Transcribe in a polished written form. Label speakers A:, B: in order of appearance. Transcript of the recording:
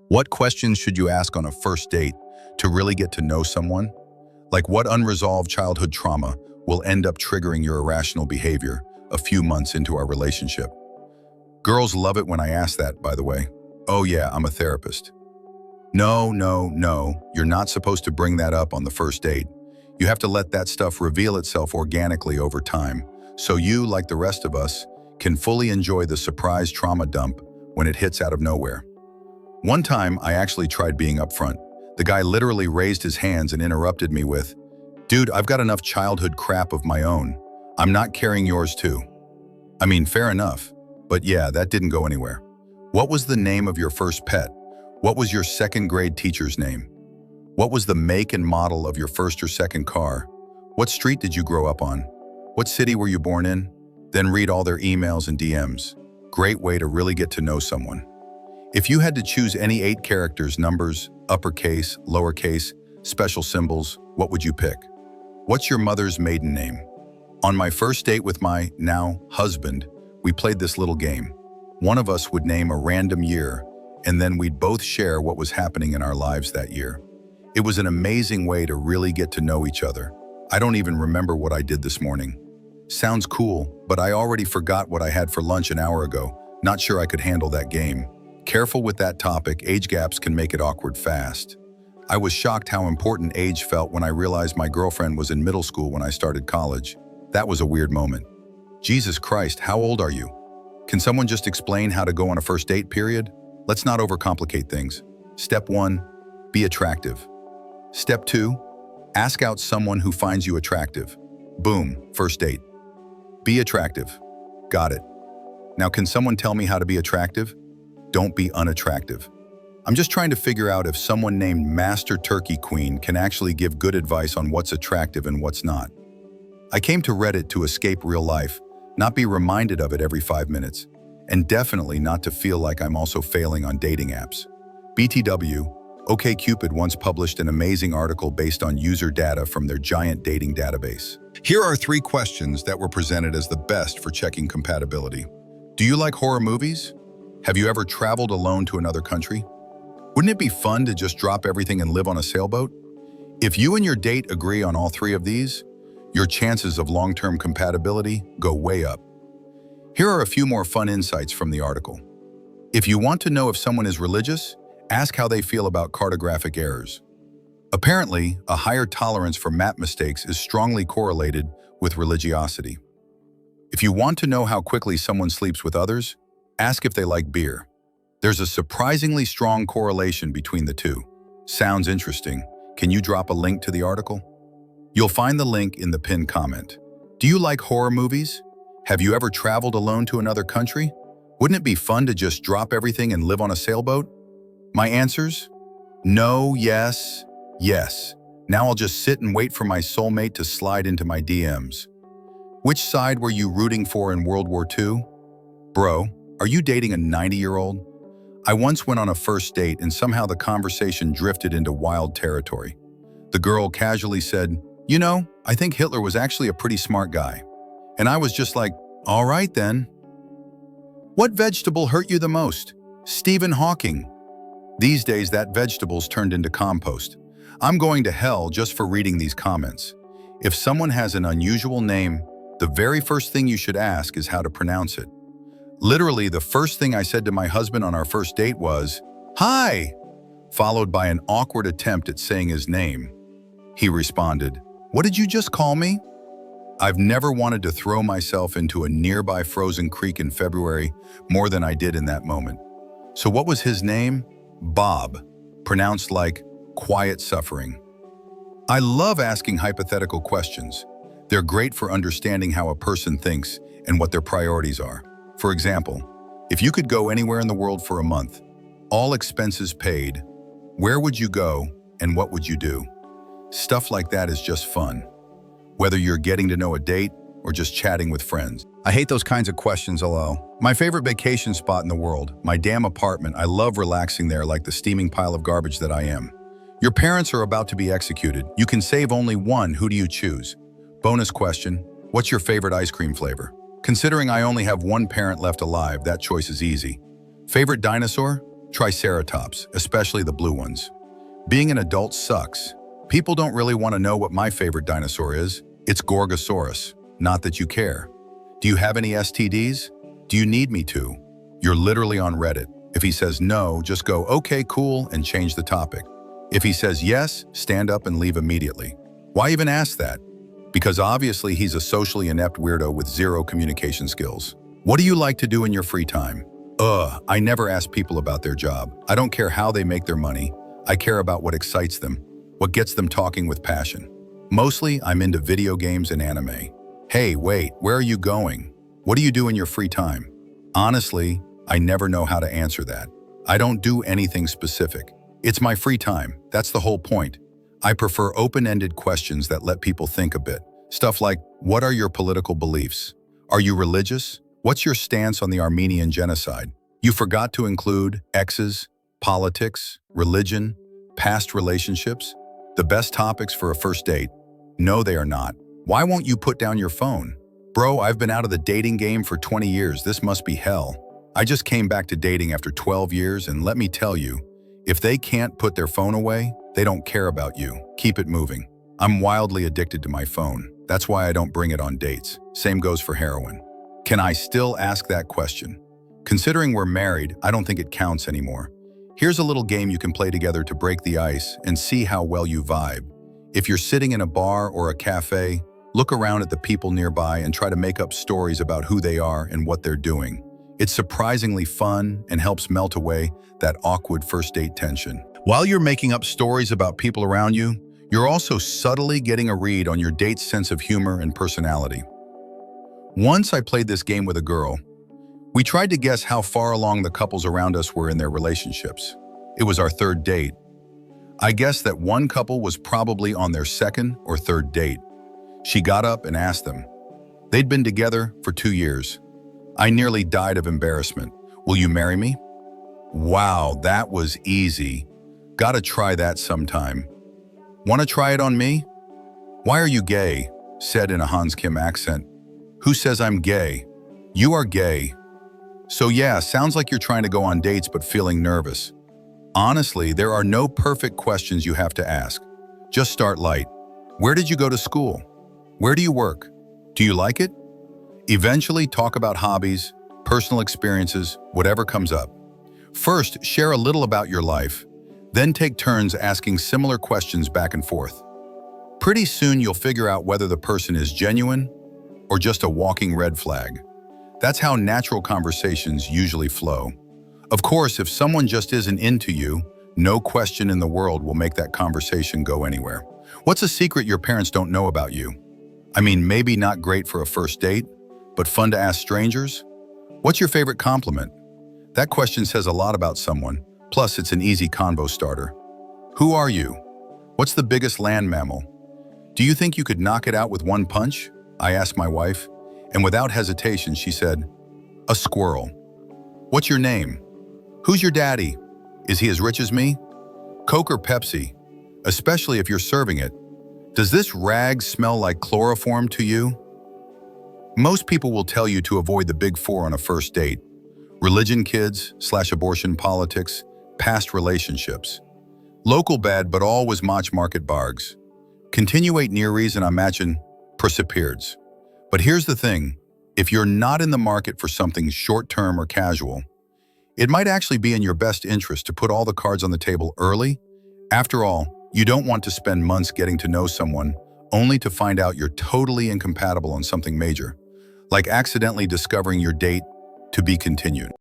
A: What questions should you ask on a first date to really get to know someone? Like, what unresolved childhood trauma will end up triggering your irrational behavior a few months into our relationship? Girls love it when I ask that, by the way. Oh yeah, I'm a therapist. No, no, no, you're not supposed to bring that up on the first date. You have to let that stuff reveal itself organically over time, so you, like the rest of us, can fully enjoy the surprise trauma dump when it hits out of nowhere. One time, I actually tried being upfront. The guy literally raised his hands and interrupted me with, "Dude, I've got enough childhood crap of my own. I'm not carrying yours too." I mean, fair enough. But yeah, that didn't go anywhere. What was the name of your first pet? What was your second grade teacher's name? What was the make and model of your first or second car? What street did you grow up on? What city were you born in? Then read all their emails and DMs. Great way to really get to know someone. If you had to choose any 8 characters, numbers, uppercase, lowercase, special symbols, what would you pick? What's your mother's maiden name? On my first date with my now husband, we played this little game. One of us would name a random year, and then we'd both share what was happening in our lives that year. It was an amazing way to really get to know each other. I don't even remember what I did this morning. Sounds cool, but I already forgot what I had for lunch an hour ago. Not sure I could handle that game. Careful with that topic, age gaps can make it awkward fast. I was shocked how important age felt when I realized my girlfriend was in middle school when I started college. That was a weird moment. Jesus Christ, how old are you? Can someone just explain how to go on a first date, period? Let's not overcomplicate things. Step 1, be attractive. Step 2, ask out someone who finds you attractive. Boom, first date. Be attractive. Got it. Now, can someone tell me how to be attractive? Don't be unattractive. I'm just trying to figure out if someone named Master Turkey Queen can actually give good advice on what's attractive and what's not. I came to Reddit to escape real life, not be reminded of it every 5 minutes, and definitely not to feel like I'm also failing on dating apps. BTW, OkCupid once published an amazing article based on user data from their giant dating database. Here are 3 questions that were presented as the best for checking compatibility. Do you like horror movies? Have you ever traveled alone to another country? Wouldn't it be fun to just drop everything and live on a sailboat? If you and your date agree on all 3 of these, your chances of long-term compatibility go way up. Here are a few more fun insights from the article. If you want to know if someone is religious, ask how they feel about cartographic errors. Apparently, a higher tolerance for map mistakes is strongly correlated with religiosity. If you want to know how quickly someone sleeps with others, ask if they like beer. There's a surprisingly strong correlation between the two. Sounds interesting. Can you drop a link to the article? You'll find the link in the pinned comment. Do you like horror movies? Have you ever traveled alone to another country? Wouldn't it be fun to just drop everything and live on a sailboat? My answers? No, yes, yes. Now I'll just sit and wait for my soulmate to slide into my DMs. Which side were you rooting for in World War II? Bro, are you dating a 90-year-old? I once went on a first date and somehow the conversation drifted into wild territory. The girl casually said, "You know, I think Hitler was actually a pretty smart guy." And I was just like, all right then. What vegetable hurt you the most? Stephen Hawking. These days that vegetable's turned into compost. I'm going to hell just for reading these comments. If someone has an unusual name, the very first thing you should ask is how to pronounce it. Literally, the first thing I said to my husband on our first date was, "Hi," followed by an awkward attempt at saying his name. He responded, "What did you just call me?" I've never wanted to throw myself into a nearby frozen creek in February more than I did in that moment. So what was his name? Bob, pronounced like quiet suffering. I love asking hypothetical questions. They're great for understanding how a person thinks and what their priorities are. For example, if you could go anywhere in the world for a month, all expenses paid, where would you go and what would you do? Stuff like that is just fun. Whether you're getting to know a date or just chatting with friends. I hate those kinds of questions, hello. My favorite vacation spot in the world, my damn apartment. I love relaxing there like the steaming pile of garbage that I am. Your parents are about to be executed. You can save only one. Who do you choose? Bonus question, what's your favorite ice cream flavor? Considering I only have one parent left alive, that choice is easy. Favorite dinosaur? Triceratops, especially the blue ones. Being an adult sucks. People don't really want to know what my favorite dinosaur is. It's Gorgosaurus. Not that you care. Do you have any STDs? Do you need me to? You're literally on Reddit. If he says no, just go, okay, cool, and change the topic. If he says yes, stand up and leave immediately. Why even ask that? Because obviously he's a socially inept weirdo with zero communication skills. What do you like to do in your free time? I never ask people about their job. I don't care how they make their money. I care about what excites them, what gets them talking with passion. Mostly, I'm into video games and anime. Hey, wait, where are you going? What do you do in your free time? Honestly, I never know how to answer that. I don't do anything specific. It's my free time. That's the whole point. I prefer open-ended questions that let people think a bit. Stuff like, what are your political beliefs? Are you religious? What's your stance on the Armenian genocide? You forgot to include exes, politics, religion, past relationships. The best topics for a first date. No, they are not. Why won't you put down your phone? Bro, I've been out of the dating game for 20 years. This must be hell. I just came back to dating after 12 years, and let me tell you, if they can't put their phone away, they don't care about you. Keep it moving. I'm wildly addicted to my phone. That's why I don't bring it on dates. Same goes for heroin. Can I still ask that question? Considering we're married, I don't think it counts anymore. Here's a little game you can play together to break the ice and see how well you vibe. If you're sitting in a bar or a cafe, look around at the people nearby and try to make up stories about who they are and what they're doing. It's surprisingly fun and helps melt away that awkward first date tension. While you're making up stories about people around you, you're also subtly getting a read on your date's sense of humor and personality. Once I played this game with a girl. We tried to guess how far along the couples around us were in their relationships. It was our third date. I guessed that one couple was probably on their second or third date. She got up and asked them. They'd been together for 2 years. I nearly died of embarrassment. Will you marry me? Wow, that was easy. Gotta try that sometime. Wanna try it on me? Why are you gay? Said in a Hans Kim accent. Who says I'm gay? You are gay. So yeah, sounds like you're trying to go on dates but feeling nervous. Honestly, there are no perfect questions you have to ask. Just start light. Where did you go to school? Where do you work? Do you like it? Eventually talk about hobbies, personal experiences, whatever comes up. First, share a little about your life, then take turns asking similar questions back and forth. Pretty soon you'll figure out whether the person is genuine or just a walking red flag. That's how natural conversations usually flow. Of course, if someone just isn't into you, no question in the world will make that conversation go anywhere. What's a secret your parents don't know about you? I mean, maybe not great for a first date, but fun to ask strangers? What's your favorite compliment? That question says a lot about someone, plus it's an easy convo starter. Who are you? What's the biggest land mammal? Do you think you could knock it out with one punch? I asked my wife, and without hesitation she said, a squirrel. What's your name? Who's your daddy? Is he as rich as me? Coke or Pepsi? Especially if you're serving it. Does this rag smell like chloroform to you? Most people will tell you to avoid the big four on a first date. Religion, kids, / abortion, politics, past relationships. Local bad, but always match market bargs. Continuate near reason imagine perseveres. But here's the thing, if you're not in the market for something short-term or casual, it might actually be in your best interest to put all the cards on the table early. After all, you don't want to spend months getting to know someone only to find out you're totally incompatible on something major, like accidentally discovering your date to be continued.